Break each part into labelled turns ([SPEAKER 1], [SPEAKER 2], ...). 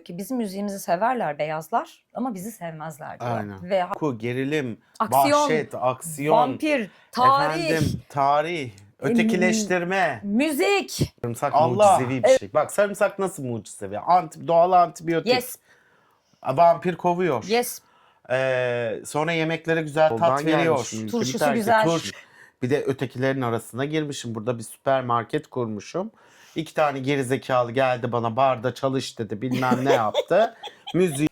[SPEAKER 1] Ki bizim müziğimizi severler beyazlar ama bizi sevmezler diyor.
[SPEAKER 2] Aynen.
[SPEAKER 1] Ve
[SPEAKER 2] Korku, gerilim,
[SPEAKER 1] aksiyon,
[SPEAKER 2] vahşet, aksiyon,
[SPEAKER 1] vampir, tarih,
[SPEAKER 2] tarih, ötekileştirme.
[SPEAKER 1] müzik.
[SPEAKER 2] Sarımsak
[SPEAKER 1] Allah.
[SPEAKER 2] mucizevi bir şey. Bak sarımsak nasıl mucizevi? Doğal antibiyotik.
[SPEAKER 1] Yes.
[SPEAKER 2] Vampir kovuyor.
[SPEAKER 1] Yes.
[SPEAKER 2] Sonra yemeklere güzel tat
[SPEAKER 1] Yoldan
[SPEAKER 2] veriyor.
[SPEAKER 1] gelmişim, turşusu güzel.
[SPEAKER 2] Bir de ötekilerin arasına girmişim. Burada bir süpermarket kurmuşum. 2 tane gerizekalı geldi bana barda çalış dedi. Bilmem ne yaptı. Müziği.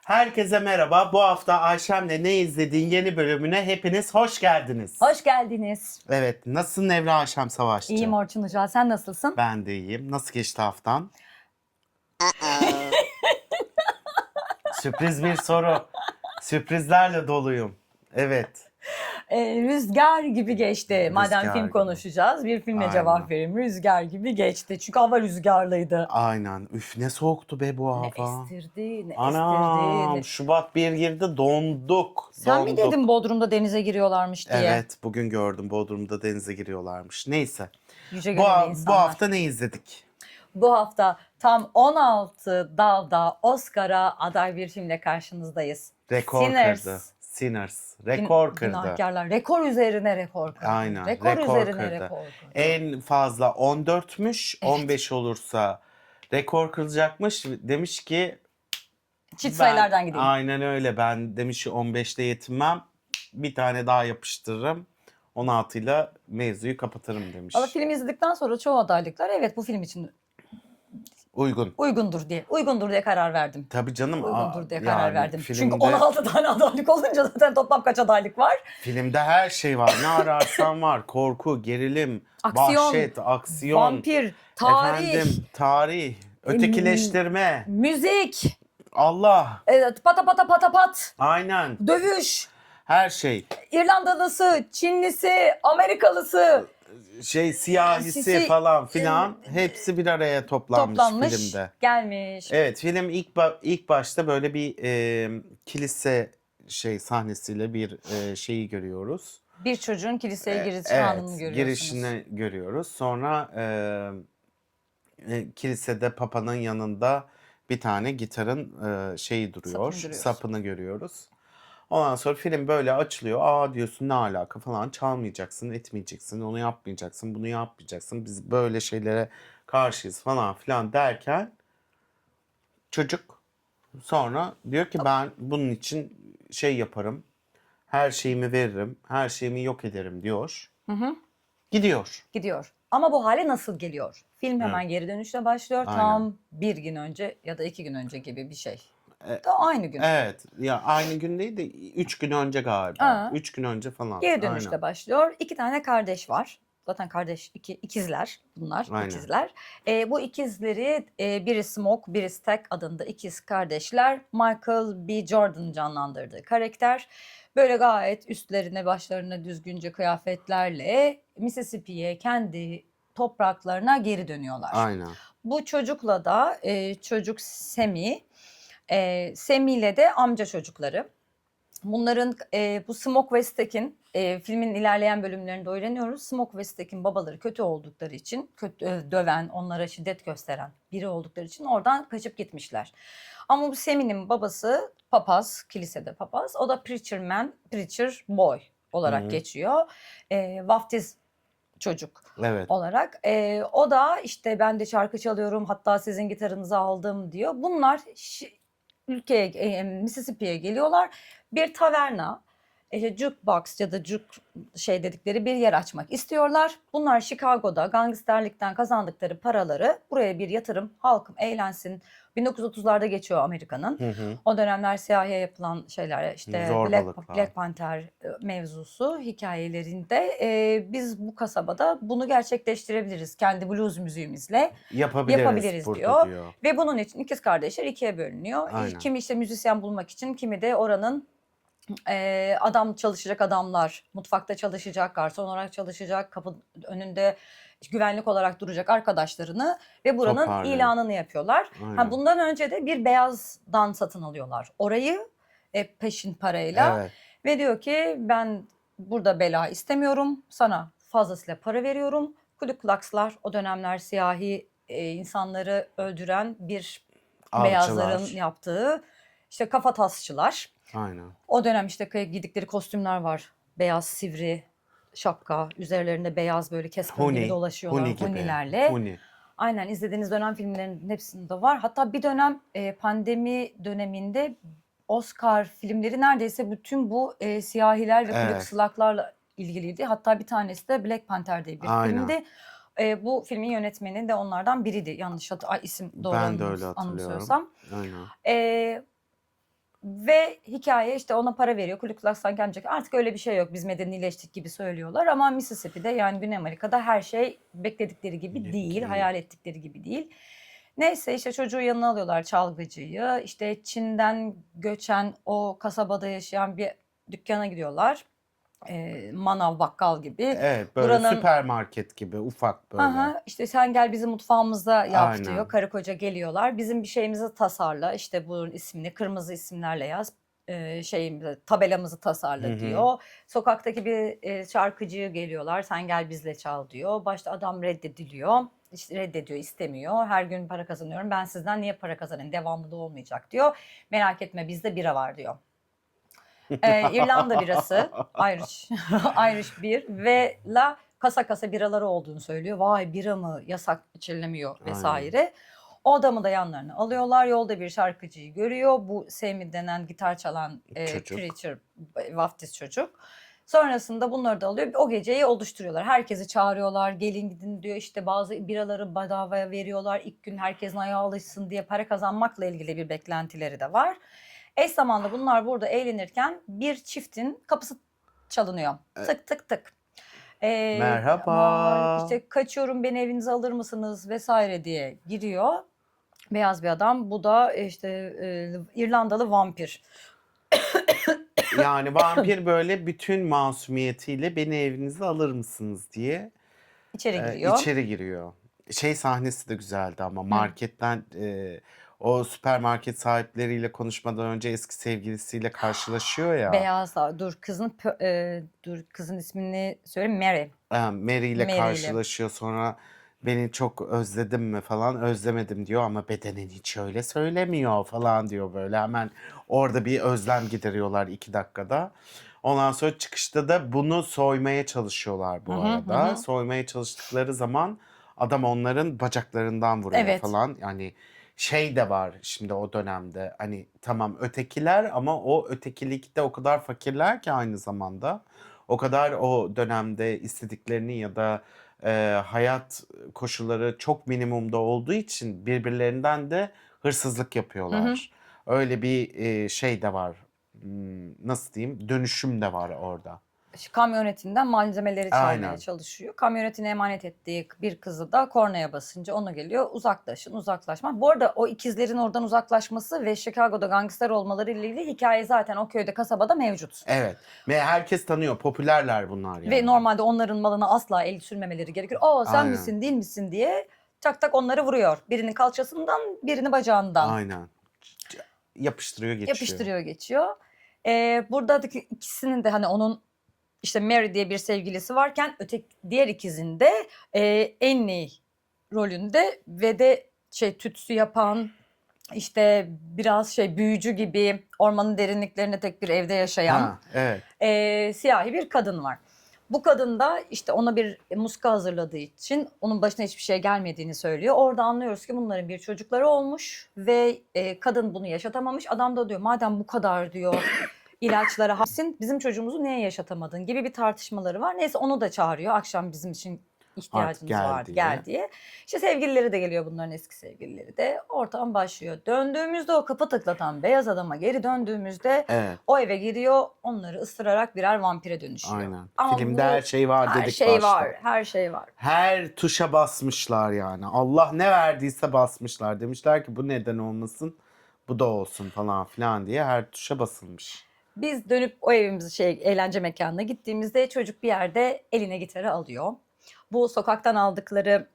[SPEAKER 2] Herkese merhaba. Bu hafta Ayşem'le Ne izlediğin yeni bölümüne hepiniz hoş geldiniz.
[SPEAKER 1] Hoş geldiniz.
[SPEAKER 2] Evet. Nasılsın Nevra Ayşem Savaşçı?
[SPEAKER 1] İyiyim Orçun Hoca. Sen nasılsın?
[SPEAKER 2] Ben de iyiyim. Nasıl geçti haftan? Sürpriz bir soru. Sürprizlerle doluyum. Evet.
[SPEAKER 1] Rüzgar gibi geçti. Madem
[SPEAKER 2] Rüzgar
[SPEAKER 1] film
[SPEAKER 2] gibi.
[SPEAKER 1] konuşacağız, bir filmle
[SPEAKER 2] Aynen.
[SPEAKER 1] cevap vereyim. Rüzgar gibi geçti. Çünkü hava rüzgarlıydı.
[SPEAKER 2] Aynen. Üf ne soğuktu be bu hava.
[SPEAKER 1] Ne estirdi, ne
[SPEAKER 2] Anam
[SPEAKER 1] estirdi.
[SPEAKER 2] Şubat 1 girdi donduk.
[SPEAKER 1] Sen mi
[SPEAKER 2] Donduk.
[SPEAKER 1] dedin Bodrum'da denize giriyorlarmış diye?
[SPEAKER 2] Evet bugün gördüm Bodrum'da denize giriyorlarmış. Neyse.
[SPEAKER 1] Yüce
[SPEAKER 2] Bu,
[SPEAKER 1] gönüllü
[SPEAKER 2] bu
[SPEAKER 1] insanlar.
[SPEAKER 2] hafta ne izledik?
[SPEAKER 1] Bu hafta tam 16 dalda Oscar'a aday bir filmle karşınızdayız.
[SPEAKER 2] Rekor kırdı. Sinners. Rekor kırdı.
[SPEAKER 1] Günahkarlar. Rekor üzerine rekor kırdı.
[SPEAKER 2] Aynen.
[SPEAKER 1] Rekor üzerine
[SPEAKER 2] kırdı.
[SPEAKER 1] rekor kırdı.
[SPEAKER 2] En fazla 14'müş.
[SPEAKER 1] Evet.
[SPEAKER 2] 15 olursa rekor kırılacakmış. Demiş ki
[SPEAKER 1] Çift sayılardan gideyim.
[SPEAKER 2] Aynen öyle. Ben demiş 15'te yetinmem. Bir tane daha yapıştırırım. 16 ile mevzuyu kapatırım demiş.
[SPEAKER 1] Ama film izledikten sonra çoğu adaylıklar evet bu film için uygundur diye karar verdim.
[SPEAKER 2] Tabii canım.
[SPEAKER 1] Uygundur diye karar
[SPEAKER 2] yani
[SPEAKER 1] verdim.
[SPEAKER 2] filmde,
[SPEAKER 1] Çünkü 16 tane adaylık olunca zaten toplam kaç adaylık var?
[SPEAKER 2] Filmde her şey var. Ne ararsan var. Korku, gerilim,
[SPEAKER 1] Aksiyon,
[SPEAKER 2] vahşet, aksiyon,
[SPEAKER 1] vampir, tarih,
[SPEAKER 2] ötekileştirme.
[SPEAKER 1] müzik,
[SPEAKER 2] Allah.
[SPEAKER 1] evet, pata pata pata pat,
[SPEAKER 2] Aynen.
[SPEAKER 1] dövüş,
[SPEAKER 2] Her şey.
[SPEAKER 1] İrlandalısı, Çinlisi, Amerikalısı
[SPEAKER 2] Siyahisi falan filan hepsi bir araya toplanmış filmde.
[SPEAKER 1] gelmiş.
[SPEAKER 2] Evet, film ilk başta böyle bir kilise sahnesiyle bir şeyi görüyoruz.
[SPEAKER 1] Bir çocuğun kiliseye giriş
[SPEAKER 2] Evet,
[SPEAKER 1] anını görüyorsunuz.
[SPEAKER 2] girişini görüyoruz. Sonra kilisede papanın yanında bir tane gitarın sapını görüyoruz. Ondan sonra film böyle açılıyor. Aa diyorsun ne alaka falan, çalmayacaksın, etmeyeceksin, onu yapmayacaksın, bunu yapmayacaksın. Biz böyle şeylere karşıyız falan filan derken çocuk sonra diyor ki ben bunun için yaparım. Her şeyimi veririm, her şeyimi yok ederim diyor.
[SPEAKER 1] Hı.
[SPEAKER 2] Gidiyor.
[SPEAKER 1] Ama bu hale nasıl geliyor? Film hemen geri dönüşle başlıyor.
[SPEAKER 2] Aynen.
[SPEAKER 1] Tam bir gün önce ya da 2 gün önce gibi bir şey. Da aynı gün.
[SPEAKER 2] Evet. Ya aynı gün değil de 3 gün önce galiba. 3 gün önce falan.
[SPEAKER 1] Geri dönüşle başlıyor. 2 tane kardeş var. Zaten kardeş ikizler bunlar.
[SPEAKER 2] Aynen.
[SPEAKER 1] İkizler. Bu ikizleri biri Smoke, biri Stack adında ikiz kardeşler. Michael B. Jordan'ın canlandırdığı karakter. Böyle gayet üstlerine başlarına düzgünce kıyafetlerle Mississippi'ye kendi topraklarına geri dönüyorlar.
[SPEAKER 2] Aynen.
[SPEAKER 1] Bu çocukla da çocuk Semi, Semi ile de amca çocukları. Bunların bu Smoke ve Stack'in filmin ilerleyen bölümlerinde öğreniyoruz. Smoke ve Stack'in babaları kötü oldukları için, döven, onlara şiddet gösteren biri oldukları için oradan kaçıp gitmişler. Ama bu Semi'nin babası papaz, kilisede papaz. O da preacher boy olarak geçiyor. Vaftiz çocuk olarak. O da işte ben de şarkı çalıyorum, hatta sizin gitarınızı aldım diyor. Bunlar Mississippi'ye geliyorlar. Bir taverna, jukebox ya da dedikleri bir yer açmak istiyorlar. Bunlar Chicago'da gangsterlikten kazandıkları paraları buraya bir yatırım, halkım eğlensin. 1930'larda geçiyor Amerika'nın. O dönemler siyahiye yapılan şeyler, işte Black Panther mevzusu hikayelerinde biz bu kasabada bunu gerçekleştirebiliriz. Kendi blues müziğimizle yapabiliriz diyor. Ve bunun için ikiz kardeşler ikiye bölünüyor.
[SPEAKER 2] Aynen.
[SPEAKER 1] Kimi işte müzisyen bulmak için, kimi de oranın çalışacak adamlar, mutfakta çalışacak, garson olarak çalışacak, kapı önünde güvenlik olarak duracak arkadaşlarını ve buranın ilanını yapıyorlar. Bundan önce de bir beyazdan satın alıyorlar orayı peşin parayla ve diyor ki ben burada bela istemiyorum, sana fazlasıyla para veriyorum. Ku Klux Klanslar o dönemler siyahi insanları öldüren bir Beyazların
[SPEAKER 2] Avcılar.
[SPEAKER 1] yaptığı işte kafatasçılar.
[SPEAKER 2] Aynen.
[SPEAKER 1] O dönem işte giydikleri kostümler var. Beyaz sivri şapka, üzerlerinde beyaz böyle keskin gibi
[SPEAKER 2] Huni.
[SPEAKER 1] dolaşıyorlar
[SPEAKER 2] Huni gibi.
[SPEAKER 1] hunilerle.
[SPEAKER 2] Huni.
[SPEAKER 1] Aynen izlediğiniz dönem filmlerinin hepsinde var. Hatta bir dönem pandemi döneminde Oscar filmleri neredeyse bütün bu siyahiler ve
[SPEAKER 2] Evet.
[SPEAKER 1] kırıksılaklarla ilgiliydi. Hatta bir tanesi de Black Panther diye bir
[SPEAKER 2] Aynen.
[SPEAKER 1] filmdi. Bu filmin yönetmeni de onlardan biriydi. Yanlış isim doğru
[SPEAKER 2] Ben de öyle hatırlıyorum.
[SPEAKER 1] anımsıyorsam.
[SPEAKER 2] Aynen.
[SPEAKER 1] E, Ve hikaye işte ona para veriyor. Ku Klux Klan gelmeyecek. Artık öyle bir şey yok. Biz medenileştik gibi söylüyorlar. Ama Mississippi'de yani Güney Amerika'da her şey bekledikleri gibi değil.
[SPEAKER 2] Değil.
[SPEAKER 1] Hayal ettikleri gibi değil. Neyse işte çocuğu yanına alıyorlar çalgıcıyı. İşte Çin'den göçen o kasabada yaşayan bir dükkana gidiyorlar. Manav bakkal gibi.
[SPEAKER 2] Evet, böyle
[SPEAKER 1] Buranın
[SPEAKER 2] süpermarket gibi ufak böyle.
[SPEAKER 1] aha, işte sen gel bizim mutfağımızda yap diyor.
[SPEAKER 2] Aynen.
[SPEAKER 1] Karı koca geliyorlar. Bizim bir şeyimizi tasarla. İşte bunun ismini kırmızı isimlerle yaz. Tabelamızı tasarla
[SPEAKER 2] Hı hı.
[SPEAKER 1] diyor. Sokaktaki bir şarkıcı geliyorlar. Sen gel bizle çal diyor. Başta adam reddediliyor. İşte reddediyor, istemiyor. Her gün para kazanıyorum. Ben sizden niye para kazanayım? Devamlı da olmayacak diyor. Merak etme bizde bira var diyor. İrlanda birası, Irish, Irish bir ve kasa kasa biraları olduğunu söylüyor. Vay bira mı yasak içilemiyor
[SPEAKER 2] Aynen.
[SPEAKER 1] vesaire. O adamı da yanlarına alıyorlar. Yolda bir şarkıcıyı görüyor. Bu Sammy denen gitar çalan
[SPEAKER 2] Çocuk.
[SPEAKER 1] preacher, vaftiz çocuk. Sonrasında bunları da alıyor. O geceyi oluşturuyorlar. Herkesi çağırıyorlar. Gelin gidin diyor. İşte bazı biraları bedavaya veriyorlar. İlk gün herkesin ayağı alışsın diye para kazanmakla ilgili bir beklentileri de var. Eş zamanlı bunlar burada eğlenirken bir çiftin kapısı çalınıyor. Tık tık tık.
[SPEAKER 2] Merhaba.
[SPEAKER 1] İşte kaçıyorum beni evinize alır mısınız vesaire diye giriyor. Beyaz bir adam. Bu da işte İrlandalı vampir.
[SPEAKER 2] Yani vampir böyle bütün masumiyetiyle beni evinize alır mısınız diye
[SPEAKER 1] İçeri giriyor.
[SPEAKER 2] içeri giriyor. Şey sahnesi de güzeldi ama marketten o süpermarket sahipleriyle konuşmadan önce eski sevgilisiyle karşılaşıyor ya.
[SPEAKER 1] Beyaz da dur kızın ismini söyleyeyim Mary.
[SPEAKER 2] Mary ile
[SPEAKER 1] Mary ile.
[SPEAKER 2] karşılaşıyor, sonra beni çok özledim mi falan, özlemedim diyor ama bedenen hiç öyle söylemiyor falan diyor, böyle hemen orada bir özlem gideriyorlar 2 dakikada. Ondan sonra çıkışta da bunu soymaya çalışıyorlar bu
[SPEAKER 1] Hı hı,
[SPEAKER 2] arada.
[SPEAKER 1] hı.
[SPEAKER 2] Soymaya çalıştıkları zaman adam onların bacaklarından vuruyor
[SPEAKER 1] Evet.
[SPEAKER 2] falan. Yani şey de var şimdi o dönemde, hani tamam ötekiler ama o ötekilikte o kadar fakirler ki aynı zamanda. O kadar o dönemde istediklerini ya da hayat koşulları çok minimumda olduğu için birbirlerinden de hırsızlık yapıyorlar. Öyle bir şey de var. Nasıl diyeyim? Dönüşüm de var orada.
[SPEAKER 1] Kamyonetinden malzemeleri çalmaya
[SPEAKER 2] Aynen.
[SPEAKER 1] çalışıyor. Kamyonetine emanet ettiği bir kızı da kornaya basınca onu geliyor. Uzaklaşın, uzaklaşma. Bu arada o ikizlerin oradan uzaklaşması ve Chicago'da gangster olmaları ile ilgili hikaye zaten o köyde, kasabada mevcut.
[SPEAKER 2] Evet. Ve herkes tanıyor. Popülerler bunlar yani.
[SPEAKER 1] Ve normalde onların malına asla el sürmemeleri gerekir. Sen
[SPEAKER 2] Aynen.
[SPEAKER 1] misin, değil misin diye tak tak onları vuruyor. Birinin kalçasından, birini bacağından.
[SPEAKER 2] Aynen. Yapıştırıyor geçiyor.
[SPEAKER 1] Yapıştırıyor geçiyor. Buradaki ikisinin de hani onun işte Mary diye bir sevgilisi varken diğer ikizinde Annie rolünde ve de tütsü yapan, işte biraz büyücü gibi ormanın derinliklerinde tek bir evde yaşayan
[SPEAKER 2] Evet.
[SPEAKER 1] siyahi bir kadın var. Bu kadın da işte ona bir muska hazırladığı için onun başına hiçbir şey gelmediğini söylüyor. Orada anlıyoruz ki bunların bir çocukları olmuş ve kadın bunu yaşatamamış. Adam da diyor madem bu kadar diyor ilaçlara hapsin, bizim çocuğumuzu niye yaşatamadın gibi bir tartışmaları var. Neyse onu da çağırıyor. Akşam bizim için ihtiyacımız
[SPEAKER 2] gel
[SPEAKER 1] var
[SPEAKER 2] diye.
[SPEAKER 1] gel diye. İşte sevgilileri de geliyor, bunların eski sevgilileri de. Ortam başlıyor. Döndüğümüzde o kapı tıklatan beyaz adama geri döndüğümüzde
[SPEAKER 2] Evet.
[SPEAKER 1] o eve giriyor, onları ısırarak birer vampire dönüşüyor.
[SPEAKER 2] Aynen.
[SPEAKER 1] Ama
[SPEAKER 2] Filmde
[SPEAKER 1] bu-
[SPEAKER 2] her şey var
[SPEAKER 1] her
[SPEAKER 2] dedik
[SPEAKER 1] şey
[SPEAKER 2] başta.
[SPEAKER 1] var, her şey var.
[SPEAKER 2] Her tuşa basmışlar yani. Allah ne verdiyse basmışlar. Demişler ki bu neden olmasın, bu da olsun falan filan diye her tuşa basılmış.
[SPEAKER 1] Biz dönüp o evimizi eğlence mekanına gittiğimizde çocuk bir yerde eline gitarı alıyor. Bu sokaktan aldıkları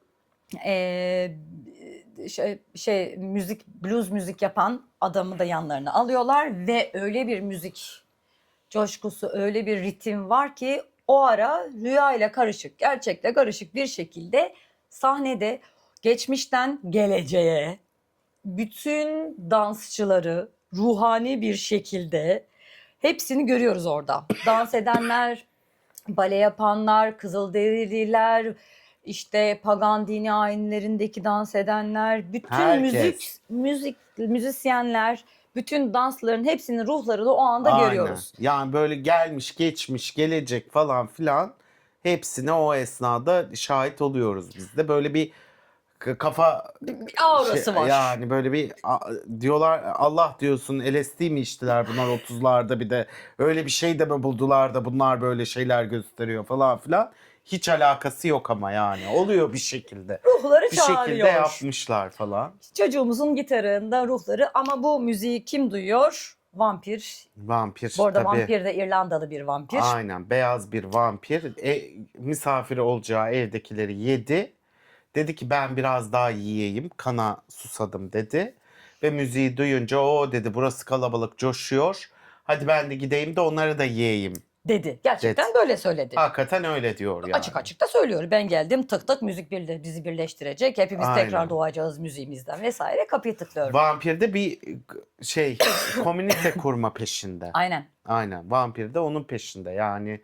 [SPEAKER 1] müzik, blues müzik yapan adamı da yanlarına alıyorlar ve öyle bir müzik coşkusu, öyle bir ritim var ki o ara rüyayla karışık, gerçekle karışık bir şekilde sahnede geçmişten geleceğe bütün dansçıları ruhani bir şekilde hepsini görüyoruz orada. Dans edenler, bale yapanlar, kızılderililer, işte pagan dini ayinlerindeki dans edenler, bütün
[SPEAKER 2] Herkes.
[SPEAKER 1] müzisyenler, bütün dansların hepsinin ruhlarını o anda
[SPEAKER 2] Aynen.
[SPEAKER 1] görüyoruz.
[SPEAKER 2] Yani böyle gelmiş, geçmiş, gelecek falan filan hepsine o esnada şahit oluyoruz biz de. Böyle bir kafa
[SPEAKER 1] Bir aurası var.
[SPEAKER 2] yani böyle bir diyorlar, Allah diyorsun, LSD mi içtiler bunlar 30'larda, bir de öyle bir şey de mi buldular da bunlar böyle şeyler gösteriyor falan filan. Hiç alakası yok ama yani oluyor bir şekilde.
[SPEAKER 1] Ruhları
[SPEAKER 2] Bir şekilde
[SPEAKER 1] çağırıyor.
[SPEAKER 2] yapmışlar falan.
[SPEAKER 1] Çocuğumuzun gitarında ruhları, ama bu müziği kim duyuyor? Vampir.
[SPEAKER 2] Vampir
[SPEAKER 1] Bu arada
[SPEAKER 2] tabii.
[SPEAKER 1] vampir de İrlandalı bir vampir.
[SPEAKER 2] Aynen, beyaz bir vampir. Misafiri olacağı evdekileri yedi. Dedi ki ben biraz daha yiyeyim, kana susadım dedi. Ve müziği duyunca o dedi burası kalabalık, coşuyor. Hadi ben de gideyim de onları da yiyeyim.
[SPEAKER 1] Dedi. Gerçekten
[SPEAKER 2] Dedi.
[SPEAKER 1] böyle söyledi.
[SPEAKER 2] Hakikaten öyle diyor yani.
[SPEAKER 1] Açık açık da söylüyor. Ben geldim, tık tık müzik bizi birleştirecek. Hepimiz
[SPEAKER 2] Aynen.
[SPEAKER 1] tekrar doğacağız müziğimizden vesaire. Kapıyı tıklıyorum.
[SPEAKER 2] Vampir de bir komünite kurma peşinde.
[SPEAKER 1] Aynen.
[SPEAKER 2] Aynen. Vampir de onun peşinde. Yani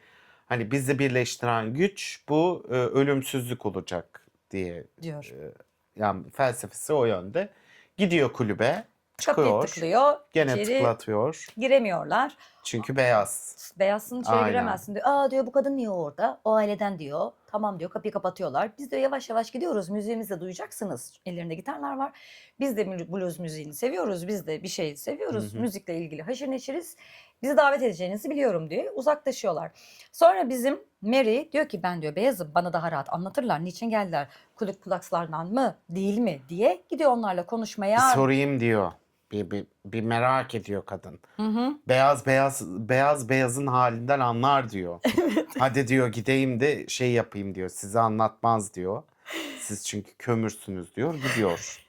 [SPEAKER 2] hani bizi birleştiren güç bu, ölümsüzlük olacak diye.
[SPEAKER 1] Diyor.
[SPEAKER 2] Yani felsefesi o yönde. Gidiyor kulübe,
[SPEAKER 1] Kapıyı
[SPEAKER 2] çıkıyor.
[SPEAKER 1] tıklıyor.
[SPEAKER 2] Gene
[SPEAKER 1] İçeri
[SPEAKER 2] tıklatıyor.
[SPEAKER 1] giremiyorlar.
[SPEAKER 2] Çünkü beyaz.
[SPEAKER 1] Beyazsın, içeri
[SPEAKER 2] Aynen.
[SPEAKER 1] giremezsin diyor. Aa diyor, bu kadın niye orada? O aileden diyor. Tamam diyor, kapıyı kapatıyorlar. Biz de yavaş yavaş gidiyoruz. Müziğimizi de duyacaksınız. Ellerinde gitarlar var. Biz de blues müziğini seviyoruz. Biz de bir şey seviyoruz.
[SPEAKER 2] Hı hı.
[SPEAKER 1] Müzikle ilgili haşır neşiriz. Bizi davet edeceğinizi biliyorum diye uzaklaşıyorlar. Sonra bizim Mary diyor ki ben diyor beyazım, bana daha rahat anlatırlar. Niçin geldiler? Kulakslardan mı değil mi diye gidiyor onlarla konuşmaya.
[SPEAKER 2] Bir sorayım diyor. Bir merak ediyor kadın.
[SPEAKER 1] Hı hı.
[SPEAKER 2] Beyaz beyazın halinden anlar diyor. Hadi diyor gideyim de şey yapayım diyor. Size anlatmaz diyor. Siz çünkü kömürsünüz diyor. Gidiyor.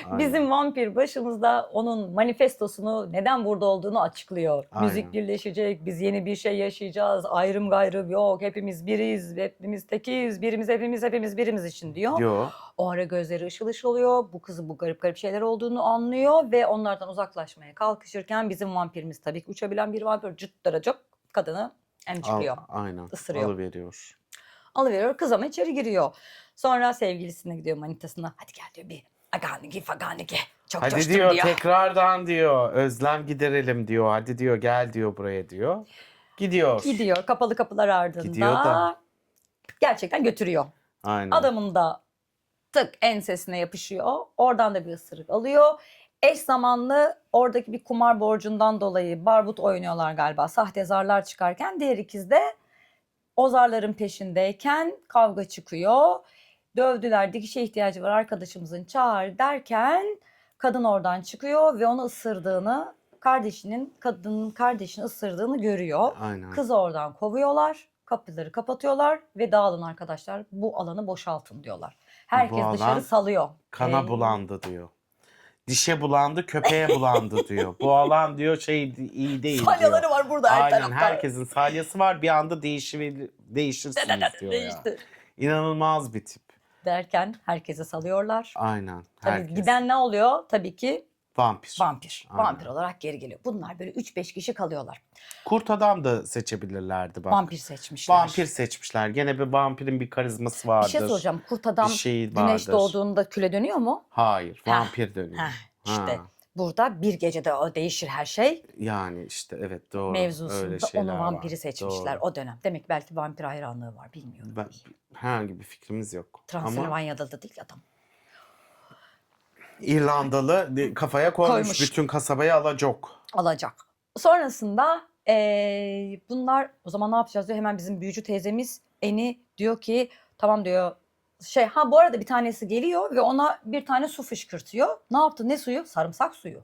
[SPEAKER 2] Aynen.
[SPEAKER 1] Bizim vampir başımızda onun manifestosunu, neden burada olduğunu açıklıyor.
[SPEAKER 2] Aynen.
[SPEAKER 1] Müzik birleşecek, biz yeni bir şey yaşayacağız, ayrım gayrım yok, hepimiz biriz, hepimiz tekiz, birimiz hepimiz birimiz için diyor.
[SPEAKER 2] Diyor.
[SPEAKER 1] O ara gözleri ışıl ışıl oluyor, bu kızın bu garip garip şeyler olduğunu anlıyor ve onlardan uzaklaşmaya kalkışırken bizim vampirimiz, tabii ki uçabilen bir vampir, cıttıracak kadını emçikliyor,
[SPEAKER 2] Aynen.
[SPEAKER 1] ısırıyor.
[SPEAKER 2] Alıveriyor.
[SPEAKER 1] Alıveriyor, kız ama içeri giriyor. Sonra sevgilisine gidiyor, manitasına, hadi gel diyor bir aganiki çok
[SPEAKER 2] Hadi
[SPEAKER 1] coştum
[SPEAKER 2] diyor
[SPEAKER 1] diyor.
[SPEAKER 2] tekrardan diyor özlem giderelim diyor. Hadi diyor gel diyor buraya diyor. Gidiyor.
[SPEAKER 1] Gidiyor kapalı kapılar ardında.
[SPEAKER 2] Gidiyor da.
[SPEAKER 1] Gerçekten götürüyor.
[SPEAKER 2] Aynen.
[SPEAKER 1] Adamın da tık ensesine yapışıyor. Oradan da bir ısırık alıyor. Eş zamanlı oradaki bir kumar borcundan dolayı barbut oynuyorlar galiba. Sahte zarlar çıkarken diğer ikiz de o zarların peşindeyken kavga çıkıyor. Dövdüler, dikişe ihtiyacı var arkadaşımızın, çağır derken kadın oradan çıkıyor ve onu ısırdığını, kadının kardeşini ısırdığını görüyor.
[SPEAKER 2] Aynen.
[SPEAKER 1] Kızı oradan kovuyorlar, kapıları kapatıyorlar ve dağılın arkadaşlar, bu alanı boşaltın diyorlar. Herkes
[SPEAKER 2] Bu alan
[SPEAKER 1] dışarı salıyor.
[SPEAKER 2] Kana bulandı diyor. Dişe bulandı, köpeğe bulandı diyor. Bu alan diyor iyi değil
[SPEAKER 1] Salyaları
[SPEAKER 2] diyor.
[SPEAKER 1] var burada her
[SPEAKER 2] Aynen,
[SPEAKER 1] tarafta.
[SPEAKER 2] herkesin salyası var. Bir anda değişirsiniz diyor ya.
[SPEAKER 1] Değişti.
[SPEAKER 2] İnanılmaz bir tip.
[SPEAKER 1] Derken herkesi salıyorlar.
[SPEAKER 2] Aynen.
[SPEAKER 1] Tabii
[SPEAKER 2] Herkes.
[SPEAKER 1] giden ne oluyor? Tabii ki
[SPEAKER 2] Vampir.
[SPEAKER 1] vampir.
[SPEAKER 2] Aynen.
[SPEAKER 1] Vampir olarak geri geliyor. Bunlar böyle 3-5 kişi kalıyorlar.
[SPEAKER 2] Kurt adam da seçebilirlerdi bak.
[SPEAKER 1] Vampir seçmişler.
[SPEAKER 2] Vampir seçmişler. Gene bir vampirin bir karizması vardır.
[SPEAKER 1] Bir şey soracağım. Kurt adam
[SPEAKER 2] Bir şey
[SPEAKER 1] güneş
[SPEAKER 2] vardır.
[SPEAKER 1] doğduğunda küle dönüyor mu?
[SPEAKER 2] Hayır.
[SPEAKER 1] Heh,
[SPEAKER 2] Vampir dönüyor.
[SPEAKER 1] İşte
[SPEAKER 2] Ha.
[SPEAKER 1] burada bir gecede o değişir her şey.
[SPEAKER 2] Yani işte evet doğru. Öyle
[SPEAKER 1] Mevzusunda
[SPEAKER 2] şeyler
[SPEAKER 1] onu vampiri
[SPEAKER 2] var.
[SPEAKER 1] seçmişler
[SPEAKER 2] Doğru.
[SPEAKER 1] o dönem. Demek belki vampir hayranlığı var, bilmiyorum.
[SPEAKER 2] Herhangi bir fikrimiz yok. Ama
[SPEAKER 1] Transilvanya'da da değil adam.
[SPEAKER 2] İrlandalı kafaya koymuş. Bütün kasabayı alacak.
[SPEAKER 1] Alacak. Sonrasında bunlar o zaman ne yapacağız diyor. Hemen bizim büyücü teyzemiz Eni diyor ki tamam diyor. Bu arada bir tanesi geliyor ve ona bir tane su fışkırtıyor. Ne yaptı? Ne suyu? Sarımsak suyu.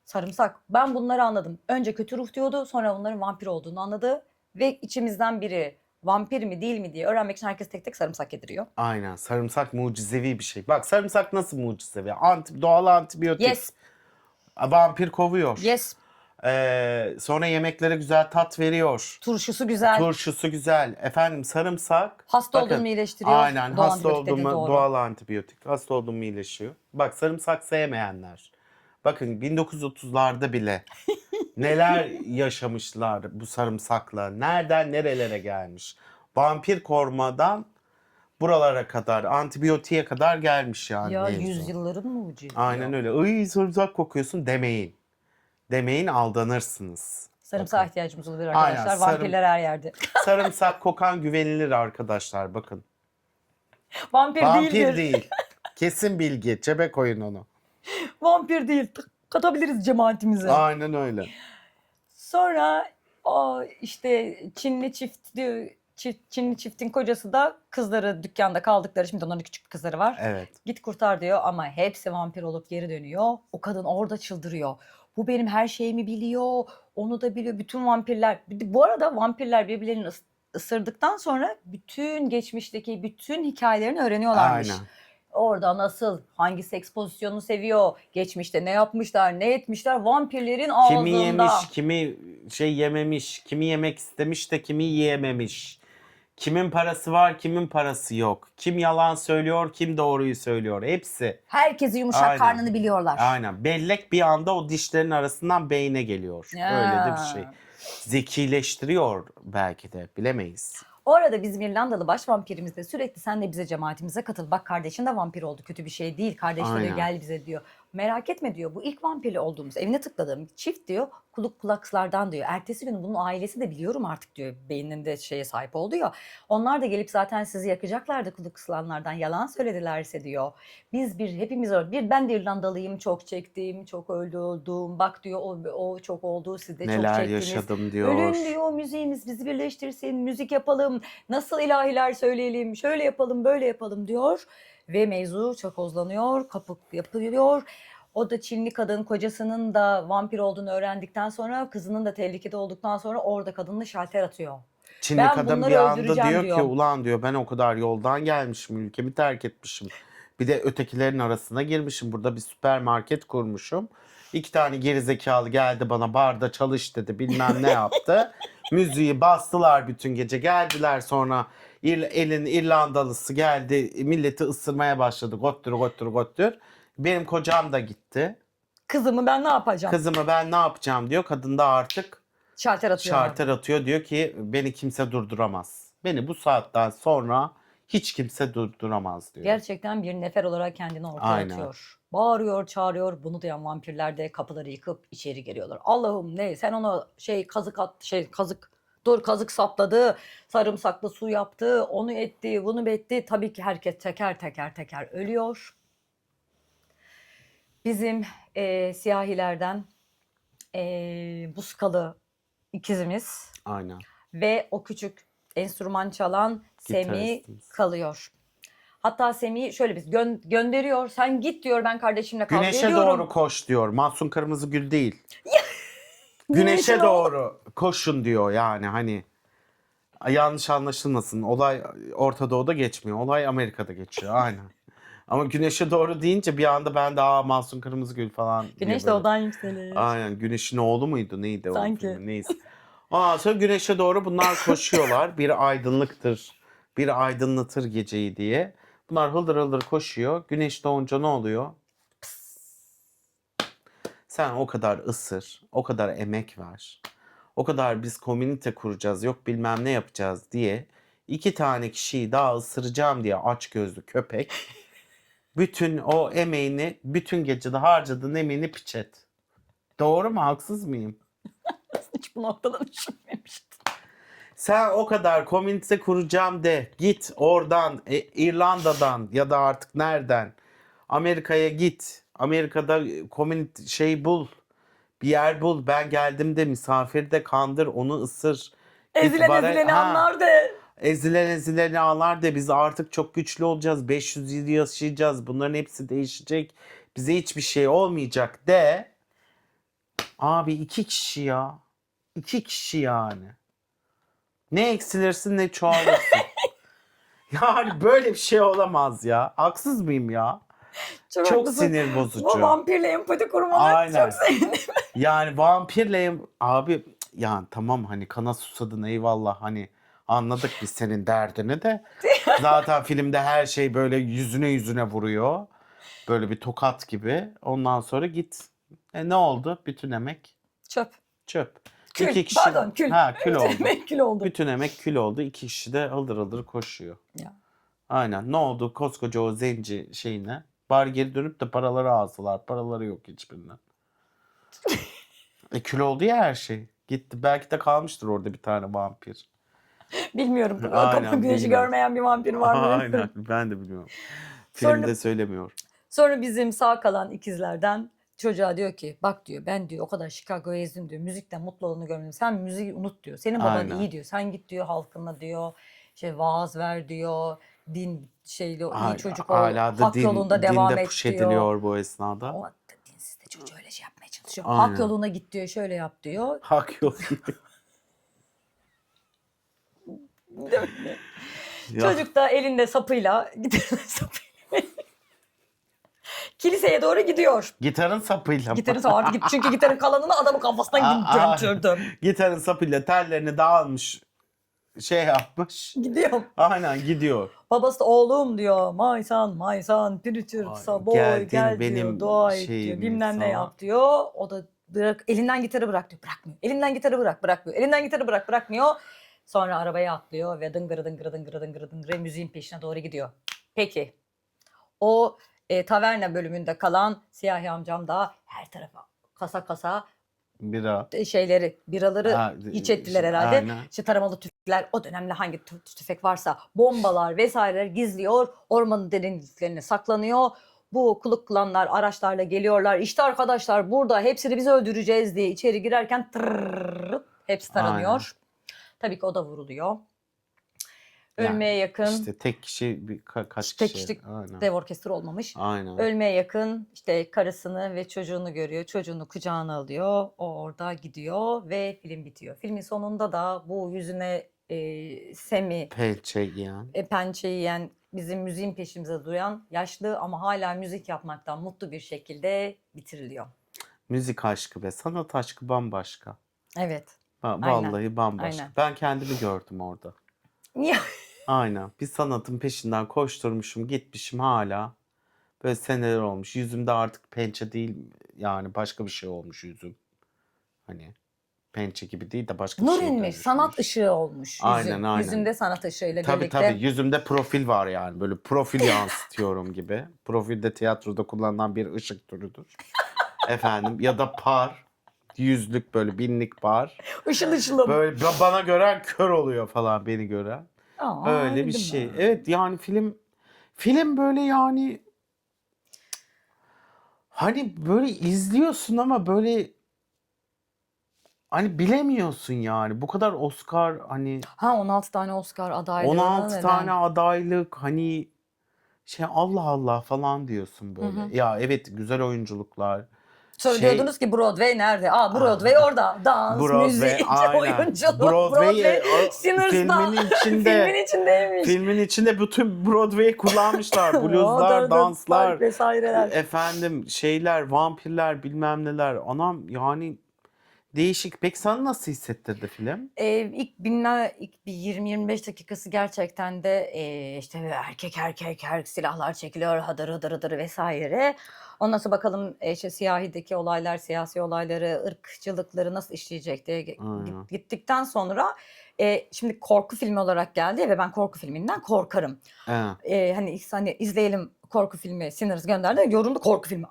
[SPEAKER 1] Sarımsak. Ben bunları anladım. Önce kötü ruh diyordu, sonra bunların vampir olduğunu anladı. Ve içimizden biri vampir mi değil mi diye öğrenmek için herkes tek tek sarımsak yediriyor.
[SPEAKER 2] Aynen. Sarımsak mucizevi bir şey. Bak sarımsak nasıl mucizevi? Doğal antibiyotik.
[SPEAKER 1] Yes.
[SPEAKER 2] Vampir kovuyor.
[SPEAKER 1] Yes.
[SPEAKER 2] Sonra yemeklere güzel tat veriyor.
[SPEAKER 1] Turşusu güzel.
[SPEAKER 2] Turşusu güzel. Efendim sarımsak.
[SPEAKER 1] Hasta
[SPEAKER 2] Bakın,
[SPEAKER 1] olduğunu iyileştiriyor.
[SPEAKER 2] aynen
[SPEAKER 1] Doğal
[SPEAKER 2] hasta
[SPEAKER 1] antibiyotik dediğin
[SPEAKER 2] olduğumu
[SPEAKER 1] doğru.
[SPEAKER 2] doğal antibiyotik. Hasta olduğumu iyileşiyor. Bak sarımsak sevmeyenler. Bakın 1930'larda bile neler yaşamışlar bu sarımsakla. Nereden nerelere gelmiş. Vampir kormadan buralara kadar, antibiyotiğe kadar gelmiş yani
[SPEAKER 1] Ya
[SPEAKER 2] mevzu.
[SPEAKER 1] yüzyılların mucidi
[SPEAKER 2] Aynen
[SPEAKER 1] ya.
[SPEAKER 2] öyle. Iy sarımsak kokuyorsun demeyin. Demeyin aldanırsınız.
[SPEAKER 1] Sarımsağa
[SPEAKER 2] Bakın.
[SPEAKER 1] ihtiyacımız olabilir
[SPEAKER 2] Aynen,
[SPEAKER 1] arkadaşlar. Vampirler her yerde.
[SPEAKER 2] Sarımsak kokan güvenilir arkadaşlar bakın.
[SPEAKER 1] Vampir
[SPEAKER 2] Vampir
[SPEAKER 1] değildir.
[SPEAKER 2] değil. Kesin bilgi. Cebe koyun onu.
[SPEAKER 1] Vampir değil. Katabiliriz cemaatimize.
[SPEAKER 2] Aynen öyle.
[SPEAKER 1] Sonra o işte Çinli çiftin kocası da kızları dükkanda kaldıkları, şimdi onların küçük kızları var.
[SPEAKER 2] Evet.
[SPEAKER 1] Git kurtar diyor ama hepsi vampir olup geri dönüyor. O kadın orada çıldırıyor. Bu benim her şeyimi biliyor. Onu da biliyor. Bütün vampirler. Bu arada vampirler birbirlerini ısırdıktan sonra bütün geçmişteki bütün hikayelerini öğreniyorlarmış.
[SPEAKER 2] Aynen.
[SPEAKER 1] Orada nasıl, hangi seks pozisyonunu seviyor, geçmişte ne yapmışlar, ne etmişler, vampirlerin ağzında.
[SPEAKER 2] Kimi yemiş, kimi yememiş, kimi yemek istemiş de kimi yiyememiş. Kimin parası var, kimin parası yok. Kim yalan söylüyor, kim doğruyu söylüyor. Hepsi.
[SPEAKER 1] Herkesi yumuşak
[SPEAKER 2] Aynen.
[SPEAKER 1] karnını biliyorlar.
[SPEAKER 2] Aynen. Bellek bir anda o dişlerin arasından beyne geliyor.
[SPEAKER 1] Ya.
[SPEAKER 2] Öyle de bir şey. Zekileştiriyor belki de. Bilemeyiz.
[SPEAKER 1] O arada bizim İrlandalı baş vampirimiz de sürekli sen de bize cemaatimize katıl. Bak kardeşin de vampir oldu, kötü bir şey değil. Kardeş de diyor,
[SPEAKER 2] Aynen.
[SPEAKER 1] gel bize diyor. Merak etme diyor, bu ilk vampirli olduğumuz evine tıkladığım çift diyor kulakslardan diyor. Ertesi gün bunun ailesi de biliyorum artık diyor, beyninde şeye sahip oldu ya. Onlar da gelip zaten sizi yakacaklardı kulakslardan, yalan söyledilerse diyor. Hepimiz ben de İrlandalıyım, çok çektim, çok öldüm. Bak diyor o çok oldu, siz de çok
[SPEAKER 2] Neler
[SPEAKER 1] çektiniz.
[SPEAKER 2] yaşadım diyor.
[SPEAKER 1] Ölün diyor, müziğimiz bizi birleştirsin, müzik yapalım, nasıl ilahiler söyleyelim, şöyle yapalım, böyle yapalım diyor. Ve mevzu çakozlanıyor, kapık yapılıyor. O da Çinli kadın kocasının da vampir olduğunu öğrendikten sonra, kızının da tehlikede olduktan sonra orada kadını şalter atıyor.
[SPEAKER 2] Çinli
[SPEAKER 1] Ben
[SPEAKER 2] kadın
[SPEAKER 1] bunları
[SPEAKER 2] bir anda
[SPEAKER 1] öldüreceğim
[SPEAKER 2] diyor ki
[SPEAKER 1] diyor.
[SPEAKER 2] ulan diyor ben o kadar yoldan gelmişim, ülkemi terk etmişim. Bir de ötekilerin arasına girmişim. Burada bir süpermarket kurmuşum. 2 tane gerizekalı geldi bana barda çalış dedi, bilmem ne yaptı. Müziği bastılar bütün gece, geldiler sonra elin İrlandalısı geldi milleti ısırmaya başladı. Gottur gottur gottur. Benim kocam da gitti.
[SPEAKER 1] Kızımı ben ne yapacağım?
[SPEAKER 2] Kızımı ben ne yapacağım diyor. Kadın da artık
[SPEAKER 1] Şalter atıyor.
[SPEAKER 2] şarter atıyor, diyor ki beni kimse durduramaz. Beni bu saatten sonra hiç kimse durduramaz diyor.
[SPEAKER 1] Gerçekten bir nefer olarak kendini ortaya
[SPEAKER 2] Aynen.
[SPEAKER 1] atıyor. Bağırıyor, çağırıyor. Bunu duyan vampirler de kapıları yıkıp içeri giriyorlar. Allah'ım ne? Sen ona kazık sapladı, sarımsaklı su yaptı, onu etti, bunu etti. Tabii ki herkes teker teker ölüyor. Bizim siyahilerden Buskalı ikizimiz
[SPEAKER 2] Aynen.
[SPEAKER 1] ve o küçük enstrüman çalan Semi
[SPEAKER 2] Gitaristimiz.
[SPEAKER 1] kalıyor. Hatta Semih'i şöyle biz gönderiyor. Sen git diyor, ben kardeşimle kavga
[SPEAKER 2] Güneşe
[SPEAKER 1] ediyorum.
[SPEAKER 2] doğru koş diyor. Mahsun Kırmızıgül değil.
[SPEAKER 1] Güneşe
[SPEAKER 2] Güneşe doğru koşun diyor yani hani. Yanlış anlaşılmasın. Olay Orta Doğu'da geçmiyor. Olay Amerika'da geçiyor. Aynen. Ama güneşe doğru deyince bir anda ben de Mahsun Kırmızıgül falan diye
[SPEAKER 1] Güneş
[SPEAKER 2] böyle.
[SPEAKER 1] doğudan yükselir.
[SPEAKER 2] Aynen. Güneşin oğlu muydu? Neydi o
[SPEAKER 1] Sanki.
[SPEAKER 2] filmi? Neyse. Ondan sonra güneşe doğru bunlar koşuyorlar. Bir aydınlıktır. Bir aydınlatır geceyi diye. Bunlar hıldır hıldır koşuyor. Güneş doğunca ne oluyor? Sen o kadar ısır, o kadar emek ver. O kadar biz komünite kuracağız, yok bilmem ne yapacağız diye 2 tane kişiyi daha ısıracağım diye açgözlü köpek bütün o emeğini, bütün gecede harcadığın emeğini piç et. Doğru mu? Haksız mıyım?
[SPEAKER 1] Hiç bu noktada düşünmemiştim.
[SPEAKER 2] Sen o kadar komünite kuracağım de git oradan İrlanda'dan ya da artık nereden Amerika'ya git. Amerika'da komünite bul. Bir yer bul. Ben geldim de misafir de kandır, onu ısır.
[SPEAKER 1] Ezilen ezileni anlar de.
[SPEAKER 2] Ezilen ezileni anlar de, biz artık çok güçlü olacağız. 500 yıl yaşayacağız. Bunların hepsi değişecek. Bize hiçbir şey olmayacak de. Abi 2 kişi ya. 2 kişi yani. Ne eksilirsin ne çoğalırsın. Yani böyle bir şey olamaz ya. Haksız mıyım ya?
[SPEAKER 1] Çok
[SPEAKER 2] Çok
[SPEAKER 1] haklısın.
[SPEAKER 2] sinir
[SPEAKER 1] Bu
[SPEAKER 2] bozucu.
[SPEAKER 1] vampirle empati kurmana
[SPEAKER 2] Aynen.
[SPEAKER 1] çok sevindim.
[SPEAKER 2] Yani vampirle abi, yani tamam hani kana susadın, eyvallah, hani anladık biz senin derdini de. Zaten filmde her şey böyle yüzüne vuruyor. Böyle bir tokat gibi. Ondan sonra git. Ne oldu? Bütün emek
[SPEAKER 1] Çöp.
[SPEAKER 2] çöp.
[SPEAKER 1] Kül.
[SPEAKER 2] İki kişi
[SPEAKER 1] Pardon, kül.
[SPEAKER 2] kül oldu.
[SPEAKER 1] Kül oldu.
[SPEAKER 2] Bütün emek kül oldu. İki kişi de aldır aldır koşuyor.
[SPEAKER 1] Ya.
[SPEAKER 2] Aynen. Ne oldu koskoca o zenci şeyine? Bari geri dönüp de paraları alsalar. Paraları yok hiçbirinden. Kül oldu ya her şey. Gitti. Belki de kalmıştır orada bir tane vampir.
[SPEAKER 1] Bilmiyorum.
[SPEAKER 2] Aynen,
[SPEAKER 1] Güneşi
[SPEAKER 2] bilmiyorum.
[SPEAKER 1] görmeyen bir vampir var mı?
[SPEAKER 2] Aynen. Ben de bilmiyorum.
[SPEAKER 1] Sonra-
[SPEAKER 2] Filmde söylemiyor.
[SPEAKER 1] Sonra bizim sağ kalan ikizlerden çocuğa diyor ki bak diyor ben diyor o kadar Chicago'ya gezdim diyor. Müzikten mutlu olduğunu görmedim. Sen müziği unut diyor. Senin baban
[SPEAKER 2] Aynen.
[SPEAKER 1] iyi diyor. Sen git diyor halkına diyor. Vaaz ver diyor. Din iyi çocuk ol.
[SPEAKER 2] Hala da
[SPEAKER 1] Hak yolunda devam
[SPEAKER 2] dinde
[SPEAKER 1] et
[SPEAKER 2] push
[SPEAKER 1] diyor.
[SPEAKER 2] ediliyor bu esnada.
[SPEAKER 1] O dinsiz de çocuğu öyle şey yapmaya çalışıyor.
[SPEAKER 2] Aynen.
[SPEAKER 1] Hak yoluna git diyor. Şöyle yap diyor.
[SPEAKER 2] Hak yok. Ya,
[SPEAKER 1] Çocuk da elinde sapıyla gitarın sapıyla kiliseye doğru gidiyor.
[SPEAKER 2] gitarın sapıyla.
[SPEAKER 1] Gitarı sağırdı git. Çünkü gitarın kalanını adamın kafasından götürdüm.
[SPEAKER 2] Gitarın sapıyla tellerini dağılmış, şey yapmış.
[SPEAKER 1] Gidiyor.
[SPEAKER 2] Aynen gidiyor.
[SPEAKER 1] Babası da oğlum diyor. Maysan, pürütür,
[SPEAKER 2] Ay,
[SPEAKER 1] saboy
[SPEAKER 2] geldin
[SPEAKER 1] gel
[SPEAKER 2] benim
[SPEAKER 1] diyor. Dua et diyor.
[SPEAKER 2] şeyimi
[SPEAKER 1] Bilmem ne
[SPEAKER 2] sana.
[SPEAKER 1] yap diyor. O da elinden gitarı bırak diyor. Bırakmıyor. Elinden gitarı bırakmıyor. Elinden gitarı bırakmıyor. Sonra arabaya atlıyor ve dıngırı müziğin peşine doğru gidiyor. Peki. O taverna bölümünde kalan Siyahi amcam da her tarafa kasa
[SPEAKER 2] Bira.
[SPEAKER 1] biraları iç ettiler herhalde.
[SPEAKER 2] Aynen.
[SPEAKER 1] İşte taramalı tüfekler, o dönemde hangi tüfek varsa bombalar vesaireler gizliyor. Ormanın derinliklerine saklanıyor. Bu kuluk klanlar araçlarla geliyorlar. İşte arkadaşlar burada hepsini biz öldüreceğiz diye içeri girerken hepsi taranıyor.
[SPEAKER 2] Aynen.
[SPEAKER 1] Tabii ki o da vuruluyor.
[SPEAKER 2] Yani
[SPEAKER 1] Ölmeye yakın.
[SPEAKER 2] İşte tek kişi kaç
[SPEAKER 1] Tek
[SPEAKER 2] kişi?
[SPEAKER 1] kişilik
[SPEAKER 2] Aynen.
[SPEAKER 1] dev orkestra olmamış.
[SPEAKER 2] Aynen.
[SPEAKER 1] Ölmeye yakın işte karısını ve çocuğunu görüyor. Çocuğunu kucağına alıyor. O orada gidiyor ve film bitiyor. Filmin sonunda da bu yüzüne Semi
[SPEAKER 2] Pençe giyen.
[SPEAKER 1] pençe yiyen bizim müziğin peşimize duyan yaşlı ama hala müzik yapmaktan mutlu bir şekilde bitiriliyor.
[SPEAKER 2] Müzik aşkı ve sanat aşkı bambaşka.
[SPEAKER 1] Evet.
[SPEAKER 2] Vallahi bambaşka.
[SPEAKER 1] Aynen.
[SPEAKER 2] Ben kendimi gördüm orada.
[SPEAKER 1] Niye?
[SPEAKER 2] Aynen. Bir sanatın peşinden koşturmuşum, gitmişim hala. Böyle seneler olmuş. Yüzümde artık pençe değil, yani başka bir şey olmuş yüzüm. Hani pençe gibi değil de başka bir
[SPEAKER 1] Nur
[SPEAKER 2] şey
[SPEAKER 1] inmiş,
[SPEAKER 2] dönüşmüş.
[SPEAKER 1] sanat ışığı olmuş yüzü.
[SPEAKER 2] Aynen.
[SPEAKER 1] Yüzünde sanat ışığıyla
[SPEAKER 2] Tabii
[SPEAKER 1] birlikte.
[SPEAKER 2] yüzümde profil var yani. Böyle profil yansıtıyorum gibi. Profil de tiyatroda kullanılan bir ışık türüdür. Efendim, ya da par. Yüzlük, böyle binlik par.
[SPEAKER 1] Işıl ışılım.
[SPEAKER 2] Böyle bana gören kör oluyor falan, beni gören. Öyle bir
[SPEAKER 1] değil
[SPEAKER 2] şey.
[SPEAKER 1] mi?
[SPEAKER 2] Evet, yani film böyle, yani hani böyle izliyorsun ama böyle hani bilemiyorsun yani. Bu kadar Oscar, hani
[SPEAKER 1] 16 tane Oscar adaylığı
[SPEAKER 2] 16
[SPEAKER 1] neden?
[SPEAKER 2] tane adaylık, hani Allah Allah falan diyorsun böyle. Ya evet, güzel oyunculuklar.
[SPEAKER 1] Sonra diyordunuz ki Broadway nerede? Broadway orada. Dans,
[SPEAKER 2] Broadway,
[SPEAKER 1] müzik,
[SPEAKER 2] aynen.
[SPEAKER 1] oyunculuk.
[SPEAKER 2] Broadway,
[SPEAKER 1] Sinners'da.
[SPEAKER 2] filmin içinde.
[SPEAKER 1] Filmin içindeymiş.
[SPEAKER 2] Filmin içinde bütün Broadway'i kullanmışlar. Blueslar,
[SPEAKER 1] Water'da
[SPEAKER 2] danslar,
[SPEAKER 1] Park vesaireler.
[SPEAKER 2] efendim şeyler, vampirler, bilmem neler. Anam, yani değişik. Peki sana nasıl hissettirdi film?
[SPEAKER 1] İlk bir 20-25 dakikası gerçekten de işte erkek silahlar çekiliyor hadır vesaire. Ondan sonra bakalım işte siyahideki olaylar, siyasi olayları, ırkçılıkları nasıl işleyecek diye
[SPEAKER 2] Aynen.
[SPEAKER 1] gittikten sonra şimdi korku filmi olarak geldi ve ben korku filminden korkarım. Hani izleyelim korku filmi, Sinners gönderdi. Yorumlu korku filmi.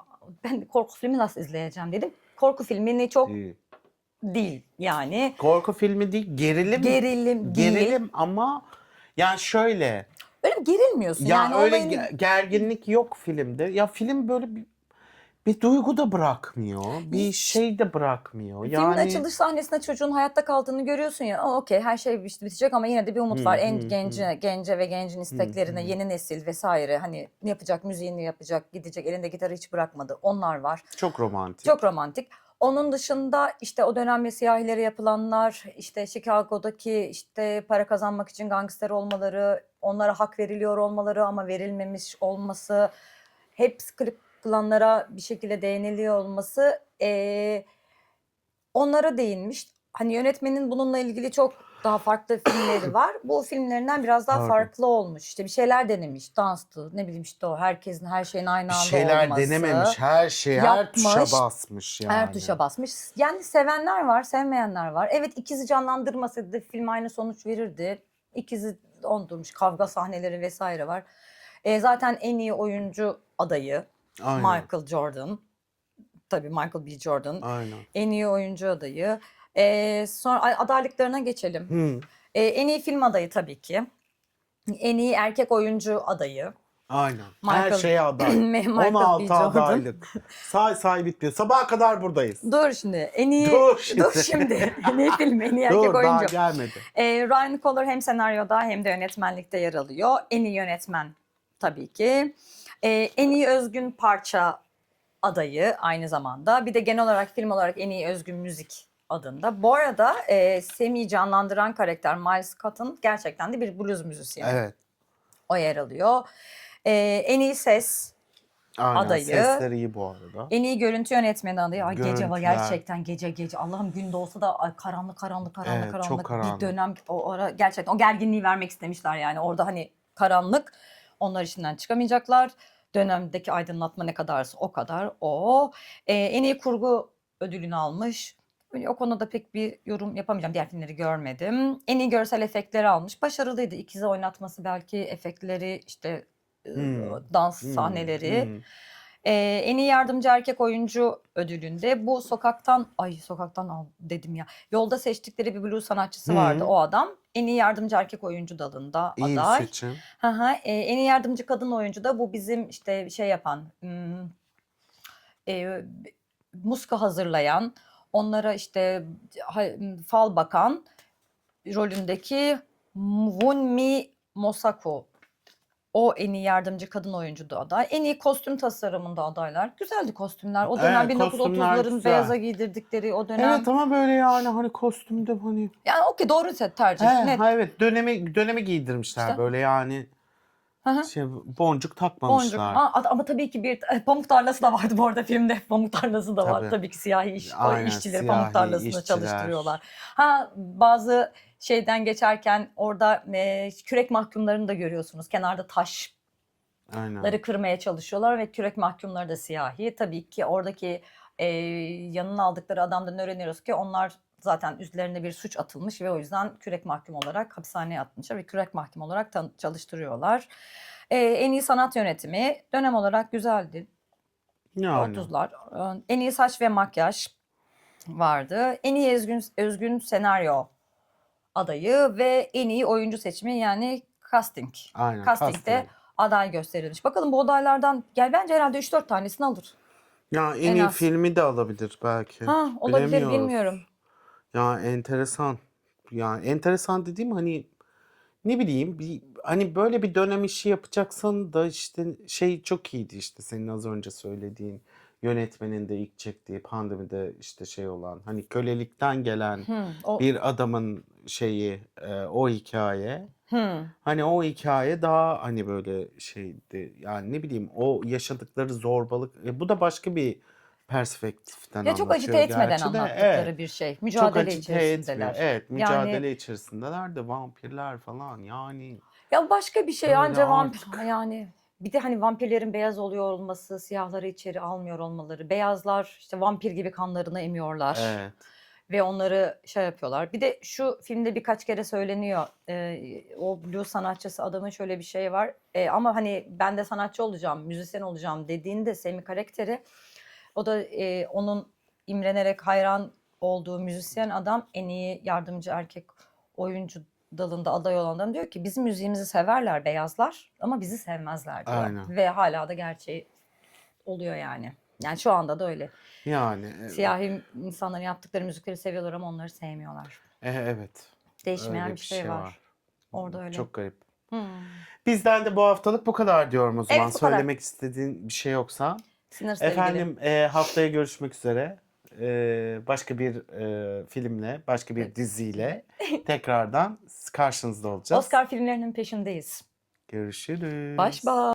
[SPEAKER 1] Ben korku filmi nasıl izleyeceğim dedim. Korku filmini çok değil yani.
[SPEAKER 2] Korku filmi değil, gerilim
[SPEAKER 1] Değil.
[SPEAKER 2] ama yani şöyle.
[SPEAKER 1] Öyle gerilmiyorsun.
[SPEAKER 2] Ya
[SPEAKER 1] yani
[SPEAKER 2] öyle
[SPEAKER 1] olayın...
[SPEAKER 2] gerginlik yok filmde. Ya film böyle bir duygu da bırakmıyor. Bir şey de bırakmıyor.
[SPEAKER 1] Filmin
[SPEAKER 2] Yani
[SPEAKER 1] açılış sahnesinde çocuğun hayatta kaldığını görüyorsun ya. Okey, her şey bitecek ama yine de bir umut var. Gence ve gencin isteklerine, yeni nesil vesaire. Hani ne yapacak, müziğini yapacak, gidecek, elinde gitarı hiç bırakmadı. Onlar var.
[SPEAKER 2] çok romantik.
[SPEAKER 1] Çok romantik. Onun dışında işte o dönemde siyahilere yapılanlar, işte Chicago'daki işte para kazanmak için gangster olmaları, onlara hak veriliyor olmaları ama verilmemiş olması, hep kırıklanlara bir şekilde değiniliyor olması onlara değinmiş. Hani yönetmenin bununla ilgili çok daha farklı filmleri var. Bu filmlerinden biraz daha
[SPEAKER 2] Pardon.
[SPEAKER 1] farklı olmuş. İşte bir şeyler denemiş. Danstı, ne bileyim işte o herkesin her şeyin aynı
[SPEAKER 2] Bir
[SPEAKER 1] anda
[SPEAKER 2] şeyler
[SPEAKER 1] olması.
[SPEAKER 2] denememiş. Her şey, her tuşa
[SPEAKER 1] Yapmış.
[SPEAKER 2] basmış yani.
[SPEAKER 1] Her tuşa basmış. Yani sevenler var, sevmeyenler var. Evet, ikizi canlandırmasaydı film aynı sonuç verirdi. İkizi ondurmuş, kavga sahneleri vesaire var. Zaten en iyi oyuncu adayı
[SPEAKER 2] Aynen.
[SPEAKER 1] Michael Jordan. Tabii Michael B. Jordan.
[SPEAKER 2] Aynen.
[SPEAKER 1] En iyi oyuncu adayı. Sonra adaylıklarına geçelim.
[SPEAKER 2] Hı.
[SPEAKER 1] En iyi film adayı tabii ki. En iyi erkek oyuncu adayı.
[SPEAKER 2] Aynen.
[SPEAKER 1] Michael-
[SPEAKER 2] Her şeye aday.
[SPEAKER 1] Michael B.
[SPEAKER 2] 16
[SPEAKER 1] Jordan.
[SPEAKER 2] adaylık. Say bitmiyor. Sabaha kadar buradayız.
[SPEAKER 1] Dur şimdi. En iyi...
[SPEAKER 2] Dur şimdi.
[SPEAKER 1] Dur şimdi. En iyi film, en iyi erkek
[SPEAKER 2] Dur daha
[SPEAKER 1] oyuncu.
[SPEAKER 2] gelmedi.
[SPEAKER 1] Ryan Coogler hem senaryoda hem de yönetmenlikte yer alıyor. En iyi yönetmen tabii ki. En iyi özgün parça adayı aynı zamanda. Bir de genel olarak film olarak en iyi özgün müzik adında. Bu arada Sam'yi canlandıran karakter Miles Cotton gerçekten de bir blues müzisyeni.
[SPEAKER 2] Evet.
[SPEAKER 1] O yer alıyor. En iyi ses
[SPEAKER 2] Aynen.
[SPEAKER 1] adayı.
[SPEAKER 2] Sesleri iyi bu arada.
[SPEAKER 1] En iyi görüntü yönetmeni adayı. Ay, gece var
[SPEAKER 2] Görüntüler.
[SPEAKER 1] gerçekten gece. Allah'ım gün doğsa da ay, karanlık
[SPEAKER 2] Evet, çok karanlık.
[SPEAKER 1] bir dönem o ara gerçekten o gerginliği vermek istemişler yani. Orada hani karanlık, onlar işinden çıkamayacaklar. Dönemdeki aydınlatma ne kadarsa o kadar o. En iyi kurgu ödülünü almış. O konuda pek bir yorum yapamayacağım. Diğer filmleri görmedim. En iyi görsel efektleri almış. Başarılıydı. İkizi oynatması belki, efektleri işte dans sahneleri. En iyi yardımcı erkek oyuncu ödülünde bu sokaktan al dedim ya. Yolda seçtikleri bir blues sanatçısı vardı, o adam. En iyi yardımcı erkek oyuncu dalında
[SPEAKER 2] İyi bir
[SPEAKER 1] aday.
[SPEAKER 2] seçim.
[SPEAKER 1] En iyi yardımcı kadın oyuncu da bu bizim işte şey yapan, muska hazırlayan, onlara işte fal bakan rolündeki Wunmi Mosaku. O en iyi yardımcı kadın oyuncu da aday. En iyi kostüm tasarımında adaylar. Güzeldi kostümler. O dönem
[SPEAKER 2] Evet, kostümler
[SPEAKER 1] 1930'ların
[SPEAKER 2] güzel.
[SPEAKER 1] beyaza giydirdikleri o dönem.
[SPEAKER 2] Evet ama böyle yani hani kostümde hani.
[SPEAKER 1] Yani okey, doğru tercih. Net.
[SPEAKER 2] Evet dönemi giydirmişler
[SPEAKER 1] İşte.
[SPEAKER 2] böyle yani.
[SPEAKER 1] Hı hı.
[SPEAKER 2] Boncuk
[SPEAKER 1] Boncuk.
[SPEAKER 2] takmamışlar.
[SPEAKER 1] Ama tabii ki bir pamuk tarlası da vardı bu arada filmde. Pamuk tarlası da var.
[SPEAKER 2] Tabii.
[SPEAKER 1] Tabii ki siyahi
[SPEAKER 2] Aynen,
[SPEAKER 1] işçileri
[SPEAKER 2] siyahi
[SPEAKER 1] pamuk tarlasında
[SPEAKER 2] işçiler.
[SPEAKER 1] çalıştırıyorlar. Bazı şeyden geçerken orada kürek mahkumlarını da görüyorsunuz. Kenarda taşları
[SPEAKER 2] Aynen.
[SPEAKER 1] kırmaya çalışıyorlar ve kürek mahkumları da siyahi. Tabii ki oradaki yanına aldıkları adamdan öğreniyoruz ki onlar zaten üzerlerine bir suç atılmış ve o yüzden kürek mahkum olarak hapishaneye atmışlar ve kürek mahkum olarak çalıştırıyorlar. En iyi sanat yönetimi dönem olarak güzeldi.
[SPEAKER 2] Yani.
[SPEAKER 1] 30'lar. En iyi saç ve makyaj vardı. En iyi özgün senaryo adayı ve en iyi oyuncu seçimi yani casting.
[SPEAKER 2] Aynen.
[SPEAKER 1] Casting'de
[SPEAKER 2] Casting.
[SPEAKER 1] aday gösterilmiş. Bakalım bu adaylardan bence herhalde 3-4 tanesini alır.
[SPEAKER 2] Ya en
[SPEAKER 1] En
[SPEAKER 2] iyi
[SPEAKER 1] az.
[SPEAKER 2] filmi de alabilir belki.
[SPEAKER 1] Olabilir,
[SPEAKER 2] Bilemiyoruz.
[SPEAKER 1] bilmiyorum.
[SPEAKER 2] Ya enteresan. Yani enteresan dediğim hani ne bileyim hani böyle bir dönem işi yapacaksan da işte şey çok iyiydi işte senin az önce söylediğin yönetmenin de ilk çektiği pandemide işte şey olan hani kölelikten gelen bir adamın şeyi o hikaye. Hani o hikaye daha hani böyle şeydi yani ne bileyim o yaşadıkları zorbalık bu da başka bir perspektiften
[SPEAKER 1] Ya çok acite
[SPEAKER 2] anlatıyor
[SPEAKER 1] etmeden
[SPEAKER 2] gerçi de.
[SPEAKER 1] anlattıkları
[SPEAKER 2] Evet.
[SPEAKER 1] bir şey.
[SPEAKER 2] Çok
[SPEAKER 1] Mücadele
[SPEAKER 2] acite etmiyor.
[SPEAKER 1] içerisindeler.
[SPEAKER 2] Evet,
[SPEAKER 1] Yani
[SPEAKER 2] mücadele içerisindeler de vampirler falan yani
[SPEAKER 1] ya başka bir şey
[SPEAKER 2] böyle
[SPEAKER 1] anca vampir
[SPEAKER 2] artık.
[SPEAKER 1] yani bir de hani vampirlerin beyaz oluyor olması, siyahları içeri almıyor olmaları, beyazlar işte vampir gibi kanlarını emiyorlar
[SPEAKER 2] Evet.
[SPEAKER 1] ve onları şey yapıyorlar. Bir de şu filmde birkaç kere söyleniyor. O blues sanatçısı adamın şöyle bir şey var. Ama hani ben de sanatçı olacağım, müzisyen olacağım dediğinde Sammy karakteri o da onun imrenerek hayran olduğu müzisyen adam en iyi yardımcı erkek oyuncu dalında aday olan adam diyor ki bizim müziğimizi severler beyazlar ama bizi sevmezler diyor.
[SPEAKER 2] Aynen.
[SPEAKER 1] Ve hala da gerçeği oluyor yani. Yani şu anda da öyle.
[SPEAKER 2] Yani
[SPEAKER 1] Siyahi insanların yaptıkları müzikleri seviyorlar ama onları sevmiyorlar.
[SPEAKER 2] evet.
[SPEAKER 1] Değişmeyen
[SPEAKER 2] Öyle
[SPEAKER 1] bir şey var. Orada öyle.
[SPEAKER 2] Çok garip.
[SPEAKER 1] Hmm.
[SPEAKER 2] Bizden de bu haftalık bu kadar diyorum o zaman.
[SPEAKER 1] Evet, bu kadar.
[SPEAKER 2] Söylemek istediğin bir şey yoksa.
[SPEAKER 1] Sınırsla ilgili.
[SPEAKER 2] Efendim haftaya görüşmek üzere. Başka bir filmle, başka bir diziyle tekrardan karşınızda olacağız.
[SPEAKER 1] Oscar filmlerinin peşindeyiz.
[SPEAKER 2] Görüşürüz.
[SPEAKER 1] Bye bye.